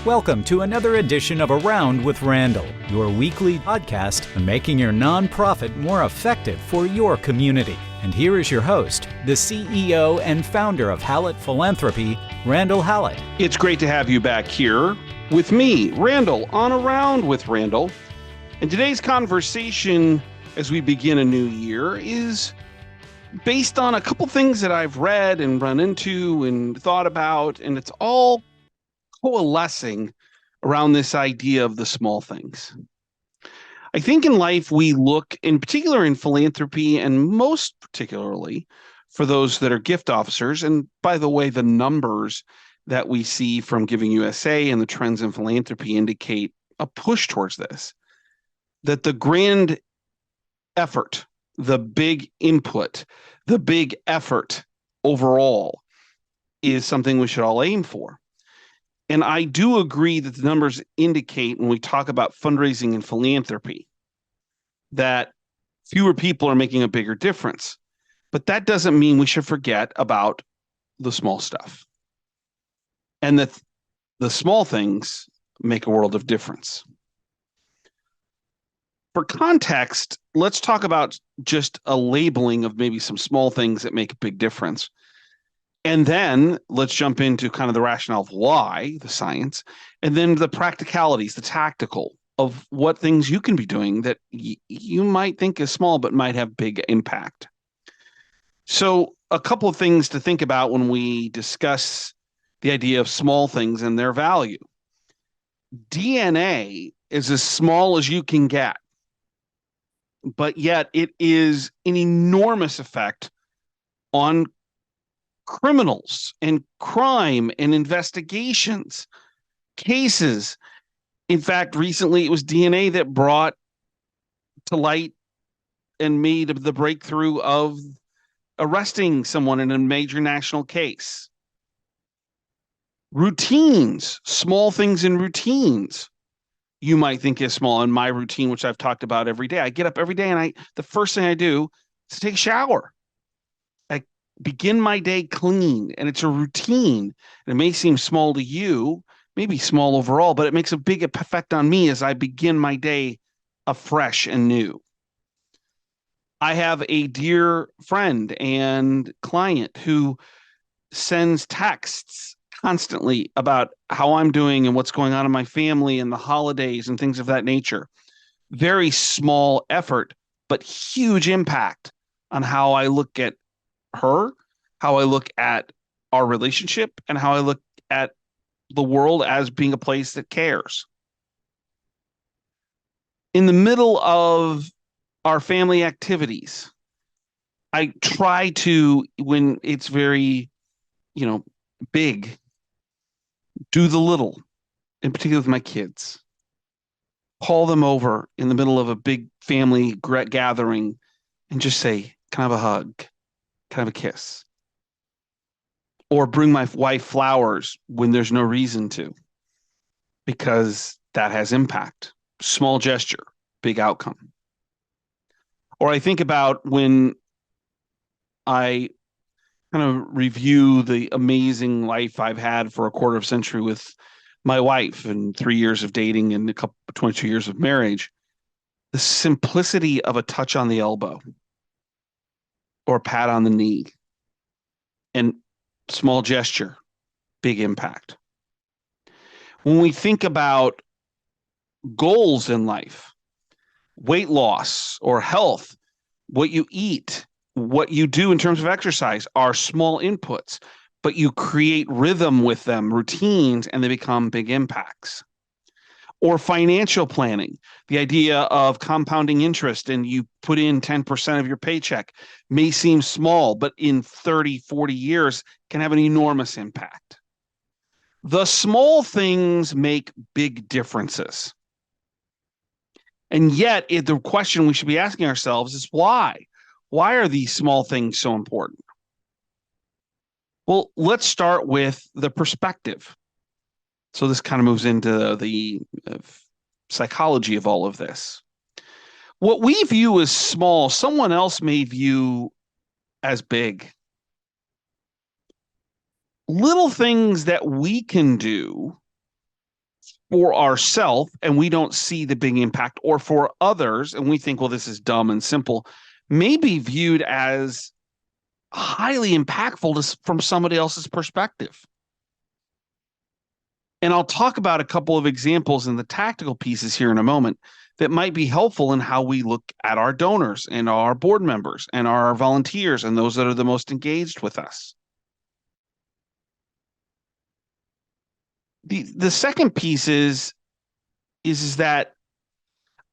Welcome to another edition of Around with Randall, your weekly podcast on making your nonprofit more effective for your community. And here is your host, the CEO and founder of Hallett Philanthropy, Randall Hallett. It's great to have you back here with me, Randall, on Around with Randall. And today's conversation, as we begin a new year, is based on a couple things that I've read and run into and thought about, and it's all coalescing around this idea of the small things. I think in life we look, in particular in philanthropy, and most particularly for those that are gift officers, and by the way, the numbers that we see from Giving USA and the trends in philanthropy indicate a push towards this, that the grand effort, the big input, the big effort overall is something we should all aim for. And I do agree that the numbers indicate when we talk about fundraising and philanthropy that fewer people are making a bigger difference. But that doesn't mean we should forget about the small stuff. And that the small things make a world of difference. For context, let's talk about just a labeling of maybe some small things that make a big difference. And then let's jump into kind of the rationale of why, the science, and then the practicalities, the tactical of what things you can be doing that you might think is small but might have big impact. So a couple of things to think about when we discuss the idea of small things and their value. DNA is as small as you can get, but yet it is an enormous effect on criminals and crime and investigations, cases. In fact, recently it was DNA that brought to light and made the breakthrough of arresting someone in a major national case. Routines, small things in routines, you might think is small. In my routine, which I've talked about every day, I get up every day and the first thing I do is take a shower. Begin my day clean, and it's a routine. And it may seem small to you, maybe small overall, but it makes a big effect on me as I begin my day afresh and new. I have a dear friend and client who sends texts constantly about how I'm doing and what's going on in my family and the holidays and things of that nature. Very small effort, but huge impact on how I look at her, how I look at our relationship, and how I look at the world as being a place that cares. In the middle of our family activities, I try to, when it's very, big, do the little, in particular with my kids. Call them over in the middle of a big family gathering and just say, can I have a hug? Can I have a kiss? Or bring my wife flowers when there's no reason to, because that has impact. Small gesture, big outcome. Or I think about when I kind of review the amazing life I've had for a quarter of a century with my wife and 3 years of dating and 22 years of marriage, the simplicity of a touch on the elbow or a pat on the knee and small gesture, big impact. When we think about goals in life, weight loss or health, what you eat, what you do in terms of exercise are small inputs, but you create rhythm with them, routines, and they become big impacts. Or financial planning, the idea of compounding interest and you put in 10% of your paycheck may seem small, but in 30, 40 years can have an enormous impact. The small things make big differences. And yet the question we should be asking ourselves is why? Why are these small things so important? Well, let's start with the perspective. So this kind of moves into the psychology of all of this. What we view as small, someone else may view as big. Little things that we can do for ourselves and we don't see the big impact, or for others and we think, well, this is dumb and simple, may be viewed as highly impactful from somebody else's perspective. And I'll talk about a couple of examples in the tactical pieces here in a moment that might be helpful in how we look at our donors and our board members and our volunteers and those that are the most engaged with us. The second piece is that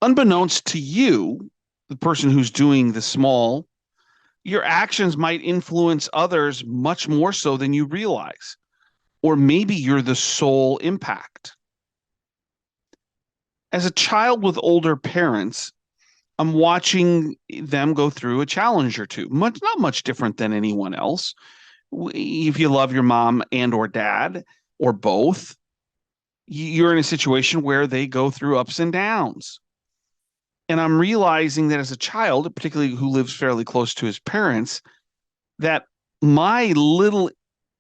unbeknownst to you, the person who's doing the small, your actions might influence others much more so than you realize. Or maybe you're the sole impact. As a child with older parents, I'm watching them go through a challenge or two, not much different than anyone else. If you love your mom and or dad or both, you're in a situation where they go through ups and downs. And I'm realizing that as a child, particularly who lives fairly close to his parents, that my little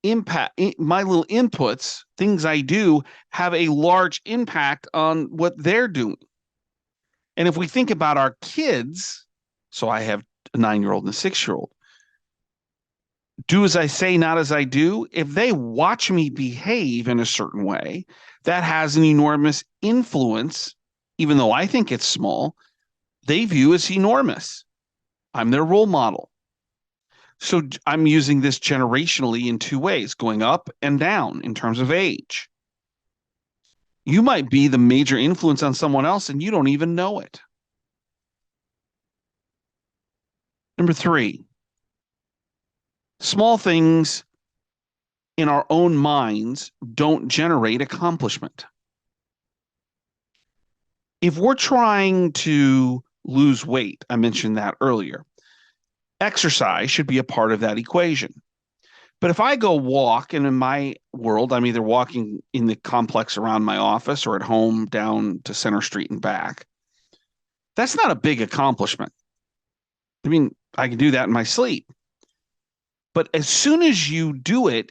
inputs, things I do, have a large impact on what they're doing. And if we think about our kids, so I have a 9-year-old and a 6-year-old, do as I say, not as I do. If they watch me behave in a certain way, that has an enormous influence, even though I think it's small, they view as enormous. I'm their role model. So I'm using this generationally in two ways, going up and down in terms of age. You might be the major influence on someone else and you don't even know it. Number 3, small things in our own minds don't generate accomplishment. If we're trying to lose weight, I mentioned that earlier, exercise should be a part of that equation. But if I go walk, and in my world, I'm either walking in the complex around my office or at home down to Center Street and back, that's not a big accomplishment. I mean, I can do that in my sleep. But as soon as you do it,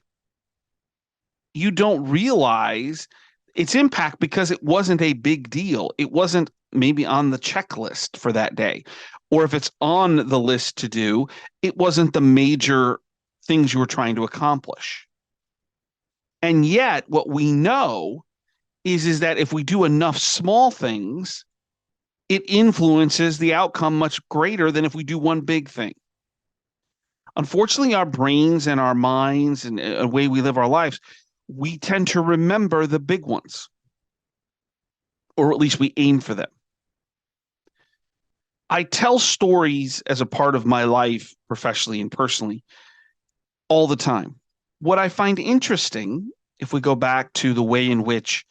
you don't realize its impact because it wasn't a big deal. It wasn't maybe on the checklist for that day. Or if it's on the list to do, it wasn't the major things you were trying to accomplish. And yet what we know is that if we do enough small things, it influences the outcome much greater than if we do one big thing. Unfortunately, our brains and our minds and the way we live our lives, we tend to remember the big ones, or at least we aim for them. I tell stories as a part of my life, professionally and personally, all the time. What I find interesting, if we go back to the way in which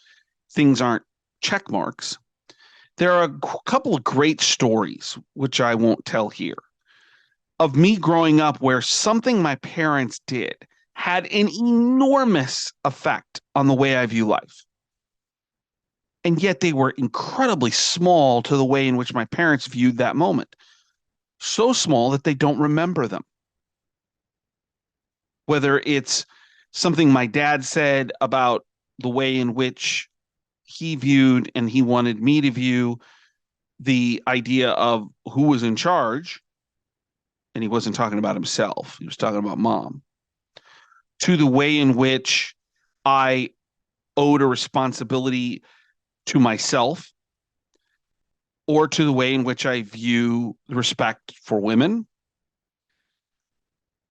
things aren't check marks, there are a couple of great stories, which I won't tell here, of me growing up where something my parents did had an enormous effect on the way I view life. And yet they were incredibly small to the way in which my parents viewed that moment. So small that they don't remember them. Whether it's something my dad said about the way in which he viewed and he wanted me to view the idea of who was in charge, and he wasn't talking about himself, he was talking about mom, to the way in which I owed a responsibility to myself, or to the way in which I view respect for women,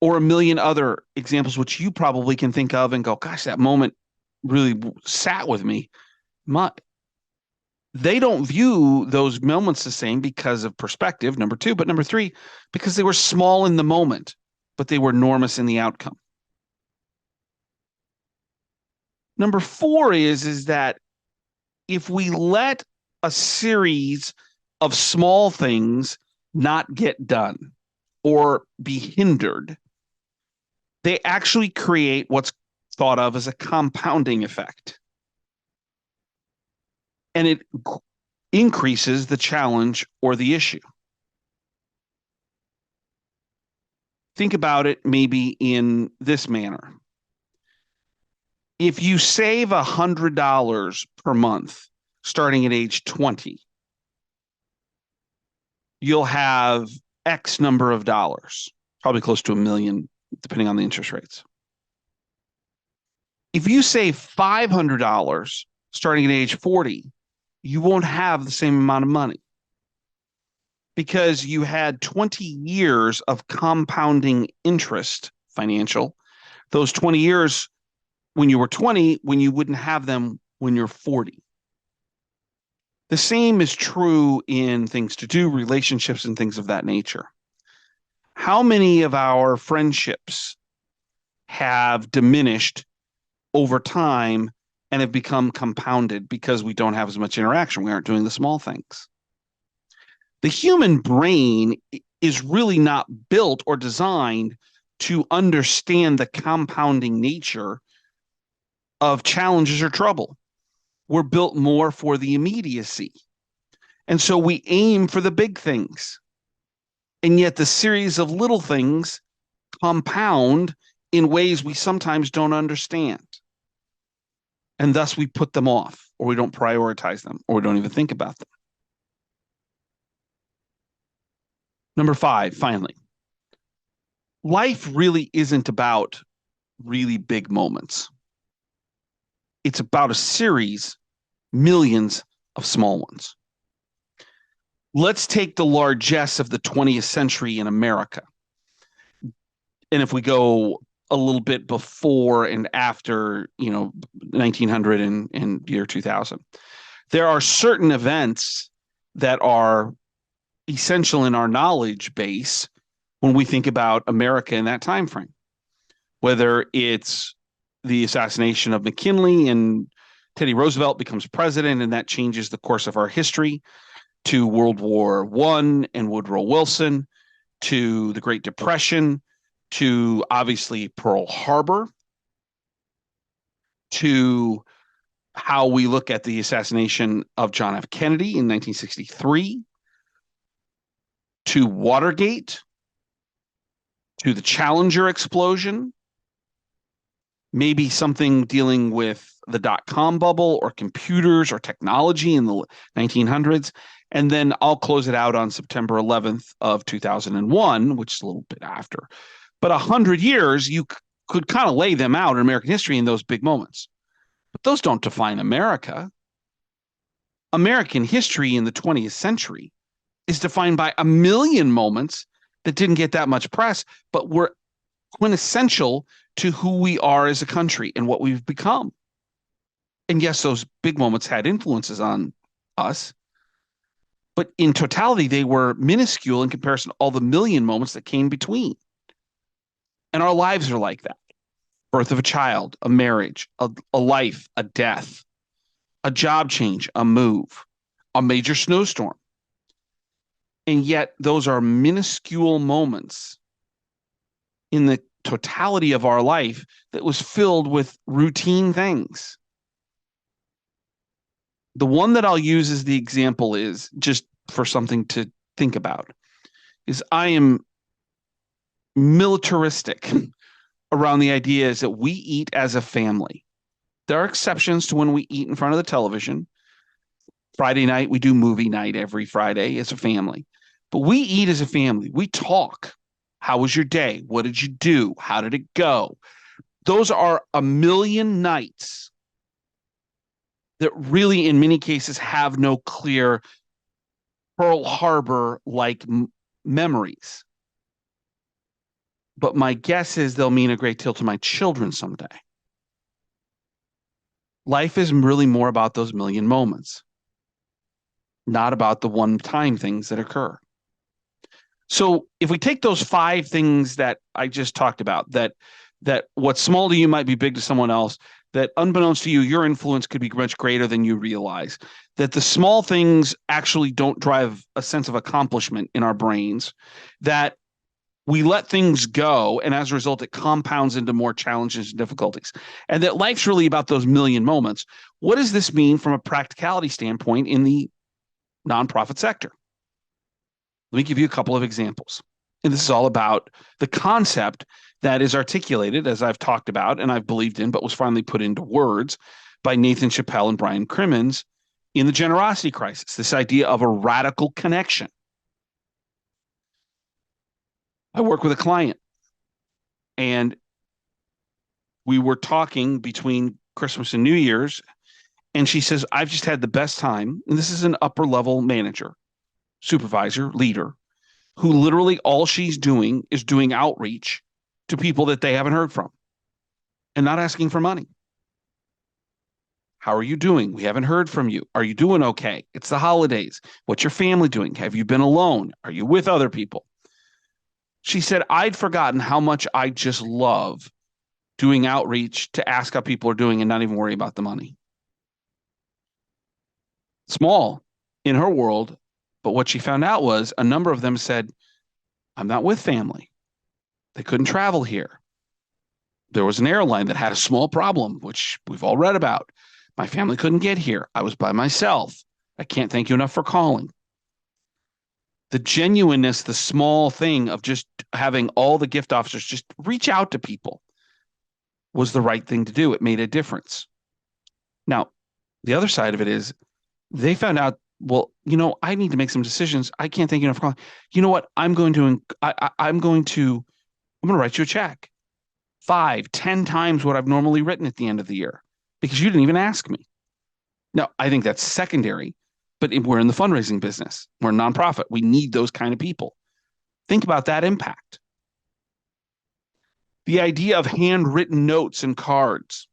or a million other examples which you probably can think of and go, gosh, that moment really sat with me. They don't view those moments the same because of perspective, number 2, but number 3, because they were small in the moment, but they were enormous in the outcome. Number 4 is that if we let a series of small things not get done or be hindered, they actually create what's thought of as a compounding effect. And it increases the challenge or the issue. Think about it maybe in this manner. If you save $100 per month starting at age 20, you'll have X number of dollars, probably close to $1 million, depending on the interest rates. If you save $500 starting at age 40, you won't have the same amount of money because you had 20 years of compounding interest financial. Those 20 years when you were 20, when you wouldn't have them when you're 40. The same is true in things to do, relationships, and things of that nature. How many of our friendships have diminished over time and have become compounded because we don't have as much interaction? We aren't doing the small things. The human brain is really not built or designed to understand the compounding nature of challenges or trouble. We're built more for the immediacy. And so we aim for the big things. And yet the series of little things compound in ways we sometimes don't understand. And thus we put them off, or we don't prioritize them, or we don't even think about them. Number 5, finally, life really isn't about really big moments. It's about a series, millions of small ones. Let's take the largesse of the 20th century in America. And if we go a little bit before and after, 1900 and year 2000, there are certain events that are essential in our knowledge base when we think about America in that time frame, whether it's the assassination of McKinley and Teddy Roosevelt becomes president, and that changes the course of our history, to World War I and Woodrow Wilson, to the Great Depression, to obviously Pearl Harbor, to how we look at the assassination of John F. Kennedy in 1963, to Watergate, to the Challenger explosion, maybe something dealing with the dot-com bubble or computers or technology in the 1900s. And then I'll close it out on September 11th of 2001, which is a little bit after. But 100 years, you could kind of lay them out in American history in those big moments. But those don't define America. American history in the 20th century is defined by a million moments that didn't get that much press, but were quintessential to who we are as a country and what we've become. And yes, those big moments had influences on us, but in totality, they were minuscule in comparison to all the million moments that came between. And our lives are like that. Birth of a child, a marriage, a life, a death, a job change, a move, a major snowstorm. And yet those are minuscule moments in the totality of our life that was filled with routine things. The one that I'll use as the example is just for something to think about is I am militaristic around the idea is that we eat as a family. There are exceptions to when we eat in front of the television. Friday night, we do movie night every Friday as a family. But we eat as a family. We talk. How was your day? What did you do? How did it go? Those are a million nights that really, in many cases, have no clear Pearl Harbor-like memories. But my guess is they'll mean a great deal to my children someday. Life is really more about those million moments, not about the one-time things that occur. So if we take those 5 things that I just talked about, that what's small to you might be big to someone else, that unbeknownst to you, your influence could be much greater than you realize, that the small things actually don't drive a sense of accomplishment in our brains, that we let things go, and as a result, it compounds into more challenges and difficulties, and that life's really about those million moments. What does this mean from a practicality standpoint in the nonprofit sector? Let me give you a couple of examples. And this is all about the concept that is articulated, as I've talked about and I've believed in, but was finally put into words by Nathan Chappell and Brian Crimmins in the generosity crisis, this idea of a radical connection. I work with a client, and we were talking between Christmas and New Year's, and she says, I've just had the best time. And this is an upper level manager, supervisor, leader, who literally all she's doing is doing outreach to people that they haven't heard from and not asking for money. How are you doing? We haven't heard from you. Are you doing okay? It's the holidays. What's your family doing? Have you been alone? Are you with other people? She said, I'd forgotten how much I just love doing outreach to ask how people are doing and not even worry about the money. Small in her world, but what she found out was a number of them said, I'm not with family. They couldn't travel here. There was an airline that had a small problem, which we've all read about. My family couldn't get here. I was by myself. I can't thank you enough for calling. The genuineness, the small thing of just having all the gift officers just reach out to people was the right thing to do. It made a difference. Now, the other side of it is they found out, well, I need to make some decisions. I can't thank you enough for calling. You know what? I'm going to write you a check 5, 10 times what I've normally written at the end of the year because you didn't even ask me. Now, I think that's secondary, but we're in the fundraising business. We're a nonprofit. We need those kind of people. Think about that impact. The idea of handwritten notes and cards.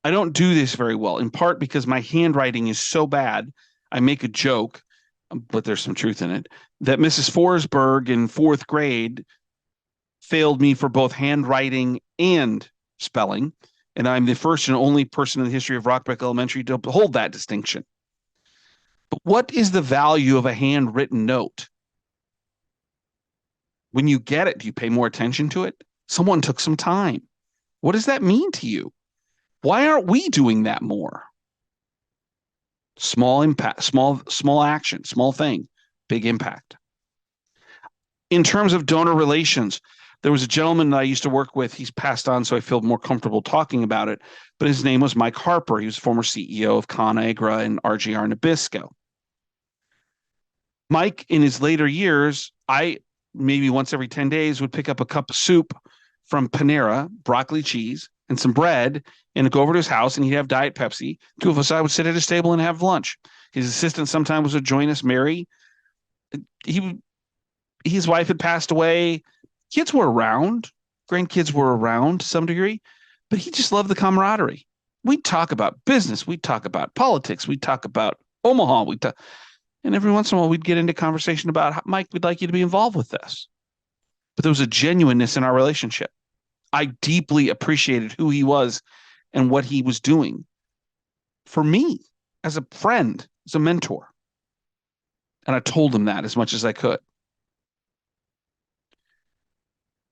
I don't do this very well, in part because my handwriting is so bad. I make a joke, but there's some truth in it, that Mrs. Forsberg in 4th grade failed me for both handwriting and spelling. And I'm the first and only person in the history of Rockbrook Elementary to hold that distinction. But what is the value of a handwritten note? When you get it, do you pay more attention to it? Someone took some time. What does that mean to you? Why aren't we doing that more? Small impact, small action, small thing, big impact. In terms of donor relations, there was a gentleman that I used to work with. He's passed on, so I feel more comfortable talking about it. But his name was Mike Harper. He was former CEO of ConAgra and RGR Nabisco. Mike, in his later years, I maybe once every 10 days would pick up a cup of soup from Panera, broccoli cheese, and some bread, and go over to his house, and he'd have Diet Pepsi. 2 of us, I would sit at his table and have lunch. His assistant sometimes would join us, Mary. His wife had passed away. Kids were around. Grandkids were around to some degree, but he just loved the camaraderie. We'd talk about business. We'd talk about politics. We'd talk about Omaha. And every once in a while, we'd get into conversation about, Mike, we'd like you to be involved with this. But there was a genuineness in our relationship. I deeply appreciated who he was and what he was doing for me as a friend, as a mentor. And I told him that as much as I could.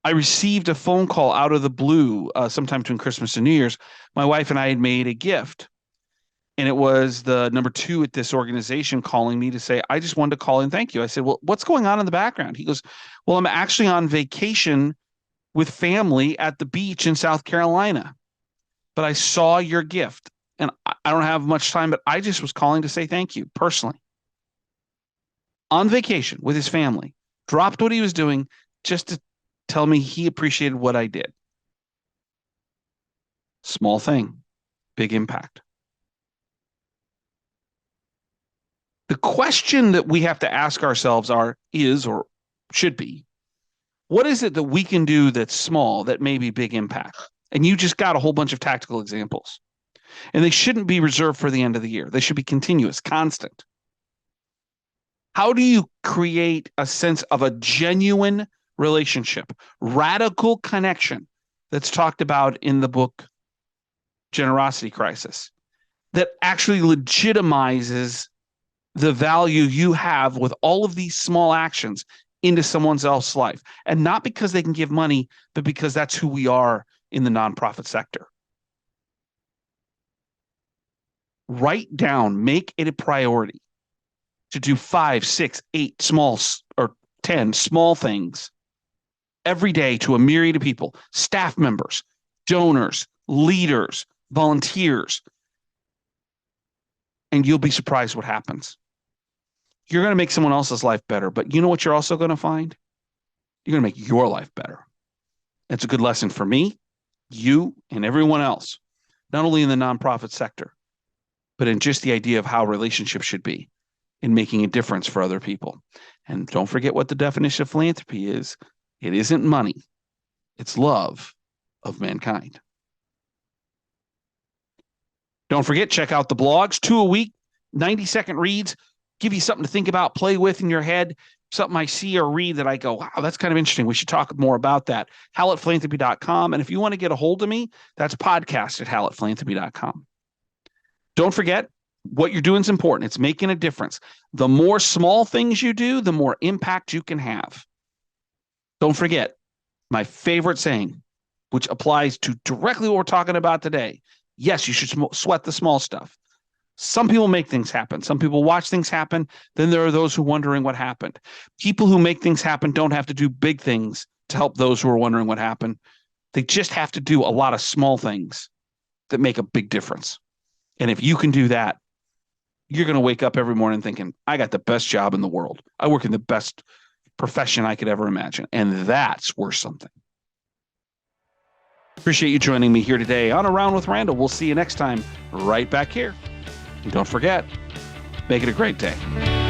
I received a phone call out of the blue sometime between Christmas and New Year's. My wife and I had made a gift, and it was the number 2 at this organization calling me to say, I just wanted to call and thank you. I said, well, what's going on in the background? He goes, well, I'm actually on vacation with family at the beach in South Carolina, but I saw your gift, and I don't have much time, but I just was calling to say thank you personally. On vacation with his family, dropped what he was doing just to tell me he appreciated what I did. Small thing, big impact. The question that we have to ask ourselves is or should be, what is it that we can do that's small that may be big impact? And you just got a whole bunch of tactical examples. And they shouldn't be reserved for the end of the year. They should be continuous, constant. How do you create a sense of a genuine relationship, radical connection that's talked about in the book Generosity Crisis, that actually legitimizes the value you have with all of these small actions into someone else's life? And not because they can give money, but because that's who we are in the nonprofit sector. Write down, make it a priority to do 5, 6, 8 small or 10 small things every day to a myriad of people, staff members, donors, leaders, volunteers, and you'll be surprised what happens. You're going to make someone else's life better, but you know what you're also going to find? You're going to make your life better. It's a good lesson for me, you, and everyone else, not only in the nonprofit sector, but in just the idea of how relationships should be in making a difference for other people. And don't forget what the definition of philanthropy is. It isn't money. It's love of mankind. Don't forget, check out the blogs, 2 a week, 90-second reads, give you something to think about, play with in your head, something I see or read that I go, wow, that's kind of interesting. We should talk more about that. HallettPhilanthropy.com. And if you want to get a hold of me, that's podcast@HallettPhilanthropy.com. Don't forget, what you're doing is important. It's making a difference. The more small things you do, the more impact you can have. Don't forget, my favorite saying, which applies to directly what we're talking about today. Yes, you should sweat the small stuff. Some people make things happen. Some people watch things happen. Then there are those who are wondering what happened. People who make things happen don't have to do big things to help those who are wondering what happened. They just have to do a lot of small things that make a big difference. And if you can do that, you're going to wake up every morning thinking, I got the best job in the world. I work in the best profession I could ever imagine. And that's worth something. Appreciate you joining me here today on Around with Randall. We'll see you next time right back here. And don't forget, make it a great day.